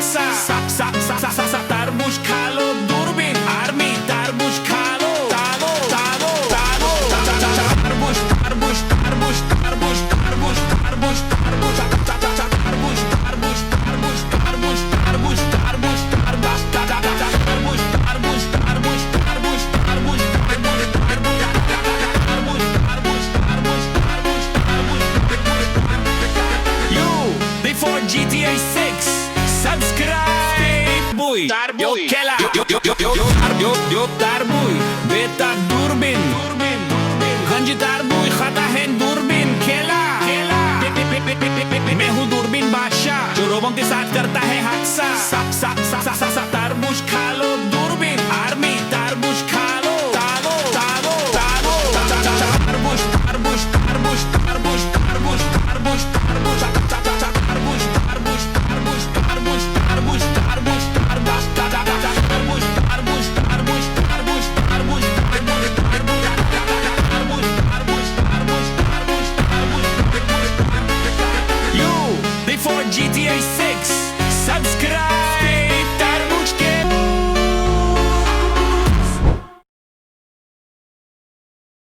हादसा तरबूज खा लो दूरबीन आर्मी तरबूज खा लो तालो तालो तालो तरबूज तरबूज तरबूज तरबूज तरबूज तरबूज तरबूज तरबूज तरबूज तरबूज तरबूज तरबूज तरबूज तरबूज तरबूज तरबूज तरबूज तरबूज तरबूज You before GTA 6 subscribe boy yo kela yo tarbuy beta durbin ganji tarbuy khata hai durbin kela मैं हूँ दूरबीन बादशाह जो रोबों के साथ करता है हादसा